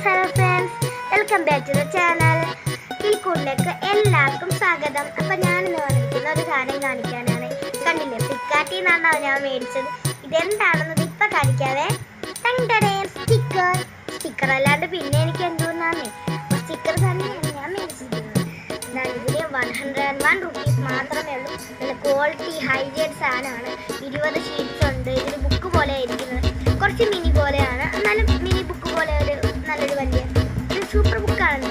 Hello friends, welcome back to the channel. കിളിക്കൂടിലേക്ക് എല്ലാവർക്കും സ്വാഗതം. അപ്പം ഞാനിന്ന് വന്നിരിക്കുന്ന ഒരു സാധനം കാണിക്കാനാണ്. കണ്ടില്ലേ, ഫ്ലിപ്കാർട്ടിൽ നിന്നാണ് ഞാൻ മേടിച്ചത്. ഇതെന്താണെന്നത് ഇപ്പം കാണിക്കാതെ. സ്റ്റിക്കർ അല്ലാണ്ട് പിന്നെ എനിക്ക് എന്തോന്നാന്നേ, സ്റ്റിക്കർ തന്നെയാണ് ഞാൻ മേടിച്ചിരിക്കുന്നത്. ഇതിന് 101 റുപ്പീസ് മാത്രമേ ഉള്ളൂ. നല്ല ക്വാളിറ്റി ഹൈജൈഡ് സാധനമാണ്. 20 ഷീറ്റ്സ് ഉണ്ട്. ഇതിന് ബുക്ക് പോലെ ആയിരിക്കുന്നത്, കുറച്ച് മിനി പോലെയാണ്, എന്നാലും മിനി ബുക്ക് പോലെ ഒരു നല്ലൊരു വലിയ ഒരു സൂപ്പർ ബുക്കാണ്.